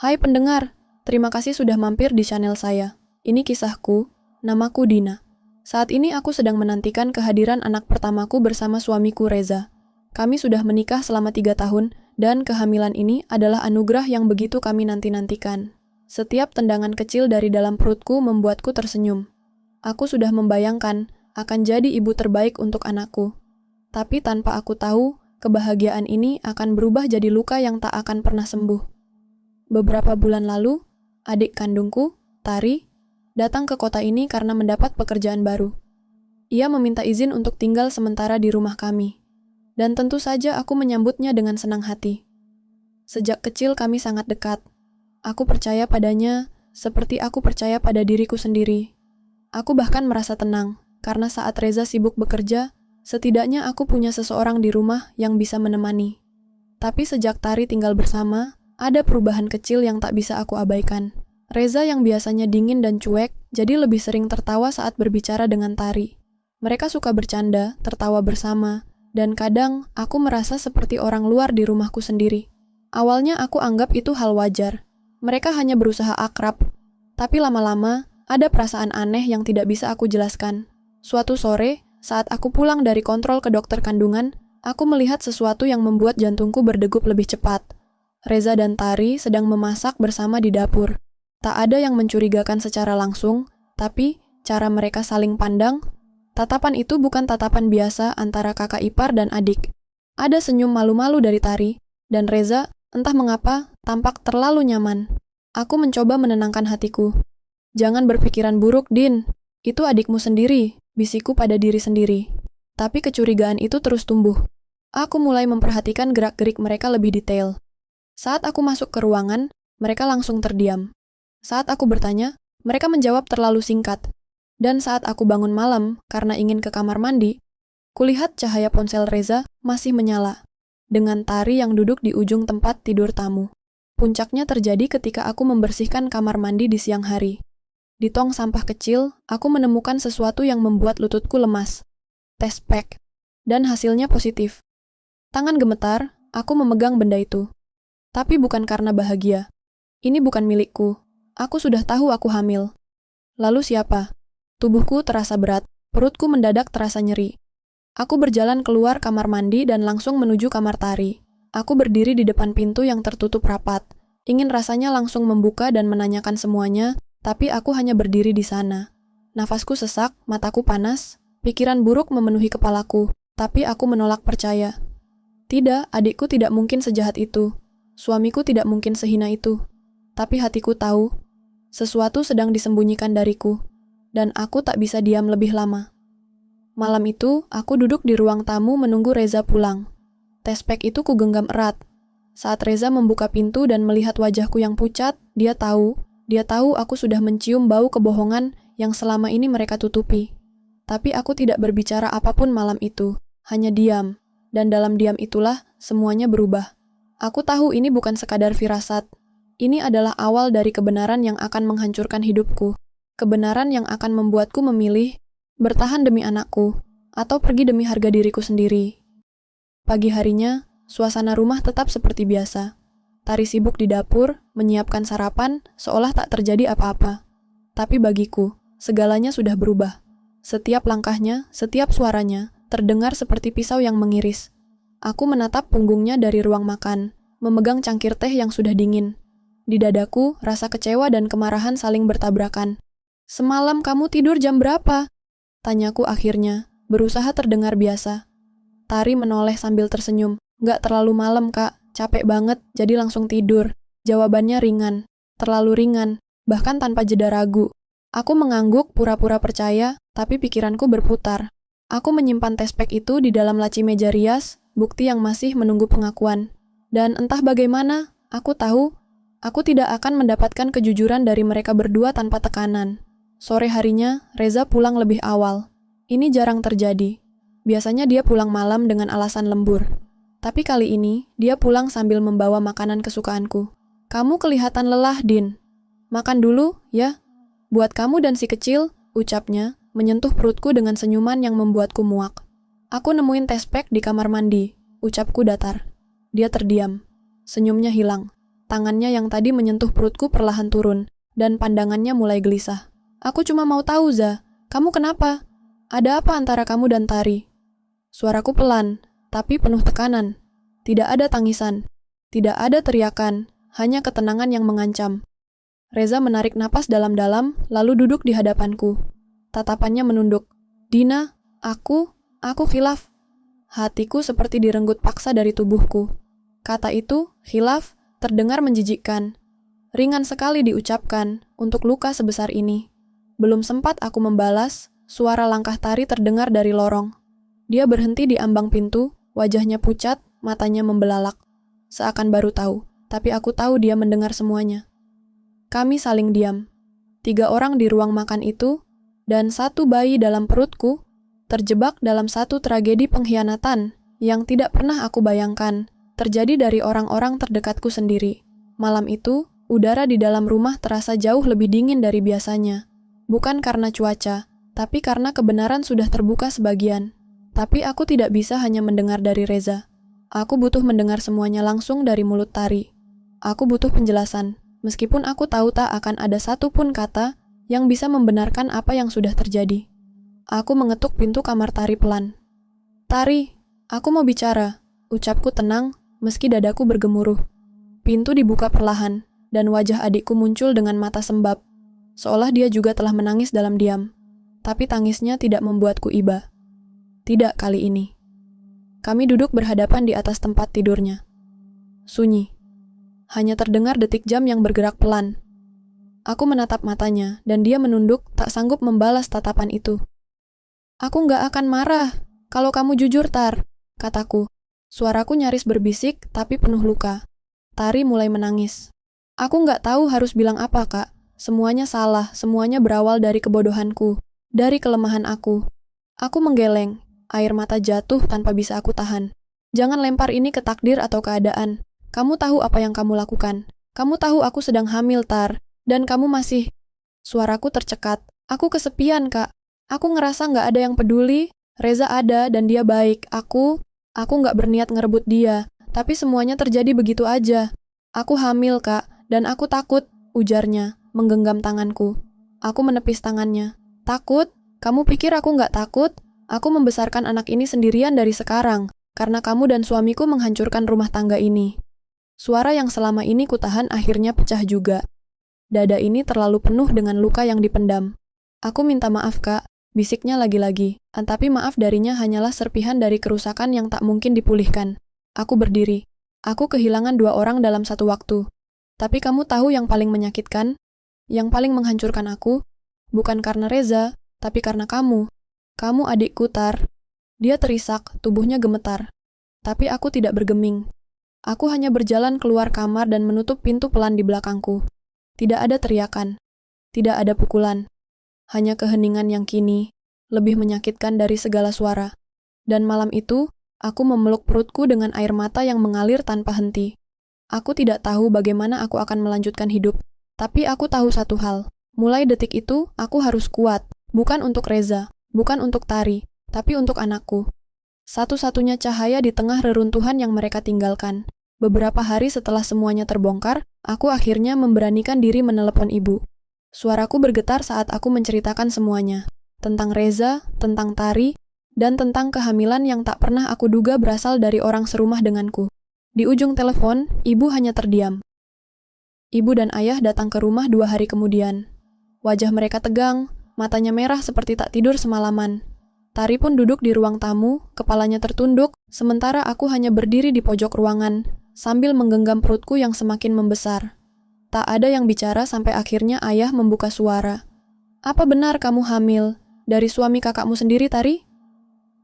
Hai pendengar, terima kasih sudah mampir di channel saya. Ini kisahku, namaku Dina. Saat ini aku sedang menantikan kehadiran anak pertamaku bersama suamiku Reza. Kami sudah menikah selama 3 tahun, dan kehamilan ini adalah anugerah yang begitu kami nanti-nantikan. Setiap tendangan kecil dari dalam perutku membuatku tersenyum. Aku sudah membayangkan akan jadi ibu terbaik untuk anakku. Tapi tanpa aku tahu, kebahagiaan ini akan berubah jadi luka yang tak akan pernah sembuh. Beberapa bulan lalu, adik kandungku, Tari, datang ke kota ini karena mendapat pekerjaan baru. Ia meminta izin untuk tinggal sementara di rumah kami. Dan tentu saja aku menyambutnya dengan senang hati. Sejak kecil kami sangat dekat. Aku percaya padanya seperti aku percaya pada diriku sendiri. Aku bahkan merasa tenang, karena saat Reza sibuk bekerja, setidaknya aku punya seseorang di rumah yang bisa menemani. Tapi sejak Tari tinggal bersama, ada perubahan kecil yang tak bisa aku abaikan. Reza yang biasanya dingin dan cuek, jadi lebih sering tertawa saat berbicara dengan Tari. Mereka suka bercanda, tertawa bersama, dan kadang aku merasa seperti orang luar di rumahku sendiri. Awalnya aku anggap itu hal wajar. Mereka hanya berusaha akrab. Tapi lama-lama, ada perasaan aneh yang tidak bisa aku jelaskan. Suatu sore, saat aku pulang dari kontrol ke dokter kandungan, aku melihat sesuatu yang membuat jantungku berdegup lebih cepat. Reza dan Tari sedang memasak bersama di dapur. Tak ada yang mencurigakan secara langsung, tapi cara mereka saling pandang, tatapan itu bukan tatapan biasa antara kakak ipar dan adik. Ada senyum malu-malu dari Tari, dan Reza, entah mengapa, tampak terlalu nyaman. Aku mencoba menenangkan hatiku. Jangan berpikiran buruk, Din. Itu adikmu sendiri, bisikku pada diri sendiri. Tapi kecurigaan itu terus tumbuh. Aku mulai memperhatikan gerak-gerik mereka lebih detail. Saat aku masuk ke ruangan, mereka langsung terdiam. Saat aku bertanya, mereka menjawab terlalu singkat. Dan saat aku bangun malam karena ingin ke kamar mandi, kulihat cahaya ponsel Reza masih menyala, dengan Tari yang duduk di ujung tempat tidur tamu. Puncaknya terjadi ketika aku membersihkan kamar mandi di siang hari. Di tong sampah kecil, aku menemukan sesuatu yang membuat lututku lemas. Tes pack. Dan hasilnya positif. Tangan gemetar, aku memegang benda itu. Tapi bukan karena bahagia. Ini bukan milikku. Aku sudah tahu aku hamil. Lalu siapa? Tubuhku terasa berat, perutku mendadak terasa nyeri. Aku berjalan keluar kamar mandi dan langsung menuju kamar Tari. Aku berdiri di depan pintu yang tertutup rapat. Ingin rasanya langsung membuka dan menanyakan semuanya, tapi aku hanya berdiri di sana. Nafasku sesak, mataku panas, pikiran buruk memenuhi kepalaku, tapi aku menolak percaya. Tidak, adikku tidak mungkin sejahat itu. Suamiku tidak mungkin sehina itu. Tapi hatiku tahu, sesuatu sedang disembunyikan dariku, dan aku tak bisa diam lebih lama. Malam itu, aku duduk di ruang tamu menunggu Reza pulang. Tes pack itu kugenggam erat. Saat Reza membuka pintu dan melihat wajahku yang pucat, dia tahu aku sudah mencium bau kebohongan yang selama ini mereka tutupi. Tapi aku tidak berbicara apapun malam itu, hanya diam, dan dalam diam itulah semuanya berubah. Aku tahu ini bukan sekadar firasat. Ini adalah awal dari kebenaran yang akan menghancurkan hidupku. Kebenaran yang akan membuatku memilih bertahan demi anakku, atau pergi demi harga diriku sendiri. Pagi harinya, suasana rumah tetap seperti biasa. Tari sibuk di dapur, menyiapkan sarapan, seolah tak terjadi apa-apa. Tapi bagiku, segalanya sudah berubah. Setiap langkahnya, setiap suaranya, terdengar seperti pisau yang mengiris. Aku menatap punggungnya dari ruang makan, memegang cangkir teh yang sudah dingin. Di dadaku, rasa kecewa dan kemarahan saling bertabrakan. "Semalam kamu tidur jam berapa?" tanyaku akhirnya, berusaha terdengar biasa. Tari menoleh sambil tersenyum. "Gak terlalu malam, Kak. Capek banget, jadi langsung tidur." Jawabannya ringan, terlalu ringan, bahkan tanpa jeda ragu. Aku mengangguk pura-pura percaya, tapi pikiranku berputar. Aku menyimpan tes pack itu di dalam laci meja rias, bukti yang masih menunggu pengakuan. Dan entah bagaimana, aku tahu, aku tidak akan mendapatkan kejujuran dari mereka berdua tanpa tekanan. Sore harinya, Reza pulang lebih awal. Ini jarang terjadi. Biasanya dia pulang malam dengan alasan lembur. Tapi kali ini, dia pulang sambil membawa makanan kesukaanku. "Kamu kelihatan lelah, Din. Makan dulu, ya. Buat kamu dan si kecil," ucapnya, menyentuh perutku dengan senyuman yang membuatku muak. "Aku nemuin tes pack di kamar mandi," ucapku datar. Dia terdiam. Senyumnya hilang. Tangannya yang tadi menyentuh perutku perlahan turun, dan pandangannya mulai gelisah. Aku cuma mau tahu, Za, kamu kenapa? Ada apa antara kamu dan Tari? Suaraku pelan, tapi penuh tekanan. Tidak ada tangisan, tidak ada teriakan, hanya ketenangan yang mengancam. Reza menarik napas dalam-dalam, lalu duduk di hadapanku. Tatapannya menunduk. Dina, aku khilaf. Hatiku seperti direnggut paksa dari tubuhku. Kata itu, khilaf, terdengar menjijikkan. Ringan sekali diucapkan untuk luka sebesar ini. Belum sempat aku membalas, suara langkah Tari terdengar dari lorong. Dia berhenti di ambang pintu, wajahnya pucat, matanya membelalak. Seakan baru tahu, tapi aku tahu dia mendengar semuanya. Kami saling diam. 3 orang di ruang makan itu, dan 1 bayi dalam perutku, terjebak dalam satu tragedi pengkhianatan yang tidak pernah aku bayangkan, terjadi dari orang-orang terdekatku sendiri. Malam itu, udara di dalam rumah terasa jauh lebih dingin dari biasanya. Bukan karena cuaca, tapi karena kebenaran sudah terbuka sebagian. Tapi aku tidak bisa hanya mendengar dari Reza. Aku butuh mendengar semuanya langsung dari mulut Tari. Aku butuh penjelasan. Meskipun aku tahu tak akan ada satu pun kata yang bisa membenarkan apa yang sudah terjadi. Aku mengetuk pintu kamar Tari pelan. Tari, aku mau bicara, ucapku tenang meski dadaku bergemuruh. Pintu dibuka perlahan, dan wajah adikku muncul dengan mata sembab, seolah dia juga telah menangis dalam diam. Tapi tangisnya tidak membuatku iba. Tidak kali ini. Kami duduk berhadapan di atas tempat tidurnya. Sunyi. Hanya terdengar detik jam yang bergerak pelan. Aku menatap matanya, dan dia menunduk, tak sanggup membalas tatapan itu. Aku nggak akan marah, kalau kamu jujur, Tar, kataku. Suaraku nyaris berbisik, tapi penuh luka. Tari mulai menangis. Aku nggak tahu harus bilang apa, Kak. Semuanya salah, semuanya berawal dari kebodohanku, dari kelemahan aku. Aku menggeleng, air mata jatuh tanpa bisa aku tahan. Jangan lempar ini ke takdir atau keadaan. Kamu tahu apa yang kamu lakukan. Kamu tahu aku sedang hamil, Tar. Dan kamu masih... Suaraku tercekat. Aku kesepian, Kak. Aku ngerasa nggak ada yang peduli. Reza ada dan dia baik. Aku nggak berniat ngerebut dia. Tapi semuanya terjadi begitu aja. Aku hamil, Kak. Dan aku takut, ujarnya, menggenggam tanganku. Aku menepis tangannya. Takut? Kamu pikir aku nggak takut? Aku membesarkan anak ini sendirian dari sekarang. Karena kamu dan suamiku menghancurkan rumah tangga ini. Suara yang selama ini kutahan akhirnya pecah juga. Dada ini terlalu penuh dengan luka yang dipendam. Aku minta maaf, Kak, bisiknya lagi-lagi. Tapi maaf darinya hanyalah serpihan dari kerusakan yang tak mungkin dipulihkan. Aku berdiri. Aku kehilangan 2 orang dalam satu waktu. Tapi kamu tahu yang paling menyakitkan? Yang paling menghancurkan aku? Bukan karena Reza, tapi karena kamu. Kamu adikku, Tar. Dia terisak, tubuhnya gemetar. Tapi aku tidak bergeming. Aku hanya berjalan keluar kamar dan menutup pintu pelan di belakangku. Tidak ada teriakan. Tidak ada pukulan. Hanya keheningan yang kini lebih menyakitkan dari segala suara. Dan malam itu, aku memeluk perutku dengan air mata yang mengalir tanpa henti. Aku tidak tahu bagaimana aku akan melanjutkan hidup. Tapi aku tahu satu hal. Mulai detik itu, aku harus kuat. Bukan untuk Reza, bukan untuk Tari, tapi untuk anakku. Satu-satunya cahaya di tengah reruntuhan yang mereka tinggalkan. Beberapa hari setelah semuanya terbongkar, aku akhirnya memberanikan diri menelepon ibu. Suaraku bergetar saat aku menceritakan semuanya. Tentang Reza, tentang Tari, dan tentang kehamilan yang tak pernah aku duga berasal dari orang serumah denganku. Di ujung telepon, ibu hanya terdiam. Ibu dan ayah datang ke rumah 2 hari kemudian. Wajah mereka tegang, matanya merah seperti tak tidur semalaman. Tari pun duduk di ruang tamu, kepalanya tertunduk, sementara aku hanya berdiri di pojok ruangan, sambil menggenggam perutku yang semakin membesar. Tak ada yang bicara sampai akhirnya ayah membuka suara. Apa benar kamu hamil? Dari suami kakakmu sendiri, Tari?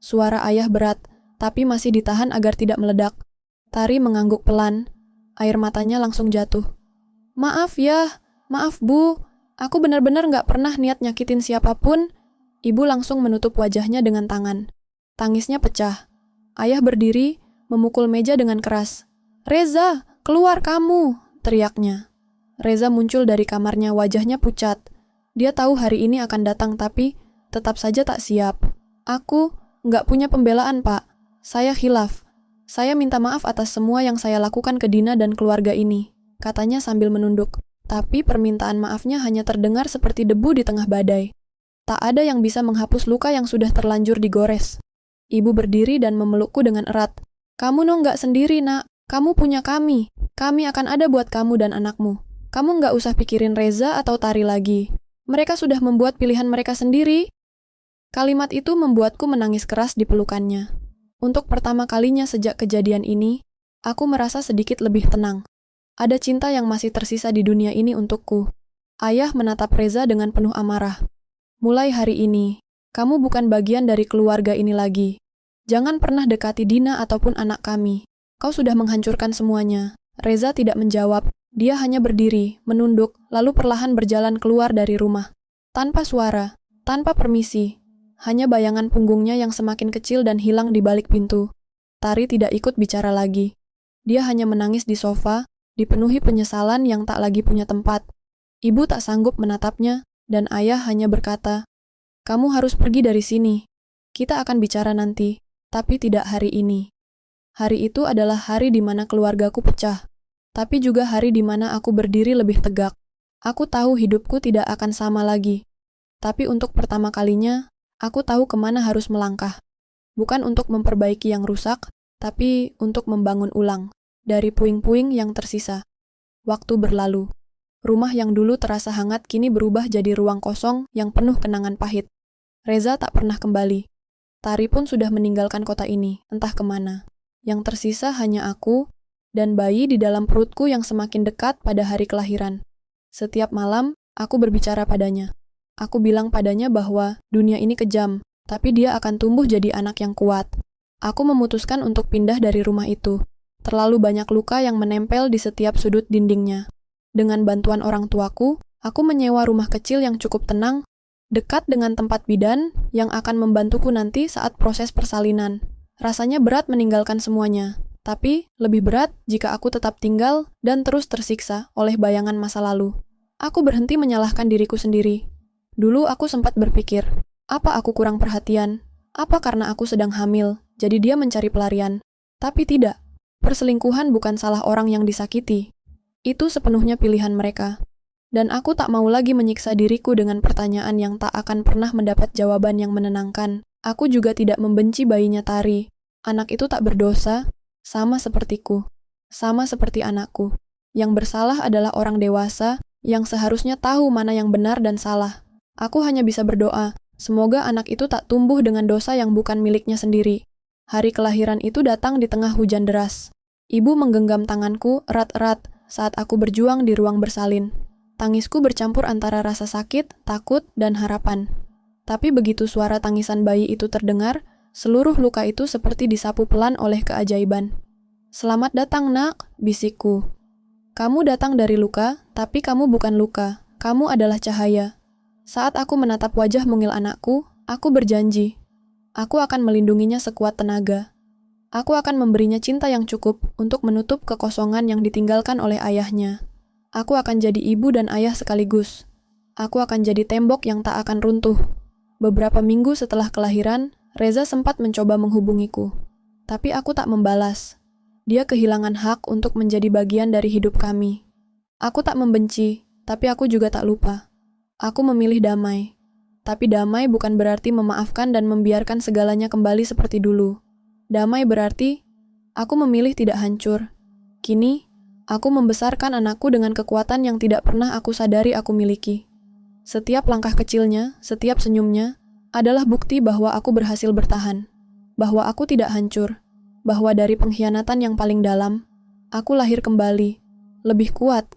Suara ayah berat, tapi masih ditahan agar tidak meledak. Tari mengangguk pelan, air matanya langsung jatuh. Maaf ya, maaf Bu, aku benar-benar gak pernah niat nyakitin siapapun. Ibu langsung menutup wajahnya dengan tangan. Tangisnya pecah. Ayah berdiri, memukul meja dengan keras. Reza, keluar kamu, teriaknya. Reza muncul dari kamarnya, wajahnya pucat. Dia tahu hari ini akan datang tapi tetap saja tak siap. Aku nggak punya pembelaan, Pak. Saya khilaf. Saya minta maaf atas semua yang saya lakukan ke Dina dan keluarga ini. katanya sambil menunduk. Tapi permintaan maafnya hanya terdengar seperti debu di tengah badai. Tak ada yang bisa menghapus luka yang sudah terlanjur digores. Ibu berdiri dan memelukku dengan erat. Kamu nggak sendiri, nak. Kamu punya kami. Kami akan ada buat kamu dan anakmu. Kamu nggak usah pikirin Reza atau Tari lagi. Mereka sudah membuat pilihan mereka sendiri. Kalimat itu membuatku menangis keras di pelukannya. Untuk pertama kalinya sejak kejadian ini, aku merasa sedikit lebih tenang. Ada cinta yang masih tersisa di dunia ini untukku. Ayah menatap Reza dengan penuh amarah. Mulai hari ini, kamu bukan bagian dari keluarga ini lagi. Jangan pernah dekati Dina ataupun anak kami. Kau sudah menghancurkan semuanya. Reza tidak menjawab. Dia hanya berdiri, menunduk, lalu perlahan berjalan keluar dari rumah. Tanpa suara, tanpa permisi. Hanya bayangan punggungnya yang semakin kecil dan hilang di balik pintu. Tari tidak ikut bicara lagi. Dia hanya menangis di sofa, dipenuhi penyesalan yang tak lagi punya tempat. Ibu tak sanggup menatapnya, dan ayah hanya berkata, "Kamu harus pergi dari sini. Kita akan bicara nanti, tapi tidak hari ini." Hari itu adalah hari di mana keluargaku pecah, tapi juga hari di mana aku berdiri lebih tegak. Aku tahu hidupku tidak akan sama lagi, tapi untuk pertama kalinya, aku tahu kemana harus melangkah. Bukan untuk memperbaiki yang rusak, tapi untuk membangun ulang. Dari puing-puing yang tersisa. Waktu berlalu. Rumah yang dulu terasa hangat kini berubah jadi ruang kosong yang penuh kenangan pahit. Reza tak pernah kembali. Tari pun sudah meninggalkan kota ini, entah kemana. Yang tersisa hanya aku, dan bayi di dalam perutku yang semakin dekat pada hari kelahiran. Setiap malam, aku berbicara padanya. Aku bilang padanya bahwa dunia ini kejam, tapi dia akan tumbuh jadi anak yang kuat. Aku memutuskan untuk pindah dari rumah itu. Terlalu banyak luka yang menempel di setiap sudut dindingnya. Dengan bantuan orang tuaku, aku menyewa rumah kecil yang cukup tenang, dekat dengan tempat bidan yang akan membantuku nanti saat proses persalinan. Rasanya berat meninggalkan semuanya, tapi lebih berat jika aku tetap tinggal dan terus tersiksa oleh bayangan masa lalu. Aku berhenti menyalahkan diriku sendiri. Dulu aku sempat berpikir, apa aku kurang perhatian? Apa karena aku sedang hamil, jadi dia mencari pelarian? Tapi tidak. Perselingkuhan bukan salah orang yang disakiti. Itu sepenuhnya pilihan mereka. Dan aku tak mau lagi menyiksa diriku dengan pertanyaan yang tak akan pernah mendapat jawaban yang menenangkan. Aku juga tidak membenci bayinya Tari. Anak itu tak berdosa, sama sepertiku. Sama seperti anakku. Yang bersalah adalah orang dewasa yang seharusnya tahu mana yang benar dan salah. Aku hanya bisa berdoa, semoga anak itu tak tumbuh dengan dosa yang bukan miliknya sendiri. Hari kelahiran itu datang di tengah hujan deras. Ibu menggenggam tanganku erat-erat saat aku berjuang di ruang bersalin. Tangisku bercampur antara rasa sakit, takut, dan harapan. Tapi begitu suara tangisan bayi itu terdengar, seluruh luka itu seperti disapu pelan oleh keajaiban. "Selamat datang, nak," bisikku. "Kamu datang dari luka, tapi kamu bukan luka. Kamu adalah cahaya." Saat aku menatap wajah mungil anakku, aku berjanji. Aku akan melindunginya sekuat tenaga. Aku akan memberinya cinta yang cukup untuk menutup kekosongan yang ditinggalkan oleh ayahnya. Aku akan jadi ibu dan ayah sekaligus. Aku akan jadi tembok yang tak akan runtuh. Beberapa minggu setelah kelahiran, Reza sempat mencoba menghubungiku. Tapi aku tak membalas. Dia kehilangan hak untuk menjadi bagian dari hidup kami. Aku tak membenci, tapi aku juga tak lupa. Aku memilih damai. Tapi damai bukan berarti memaafkan dan membiarkan segalanya kembali seperti dulu. Damai berarti, aku memilih tidak hancur. Kini, aku membesarkan anakku dengan kekuatan yang tidak pernah aku sadari aku miliki. Setiap langkah kecilnya, setiap senyumnya, adalah bukti bahwa aku berhasil bertahan. Bahwa aku tidak hancur. Bahwa dari pengkhianatan yang paling dalam, aku lahir kembali. Lebih kuat,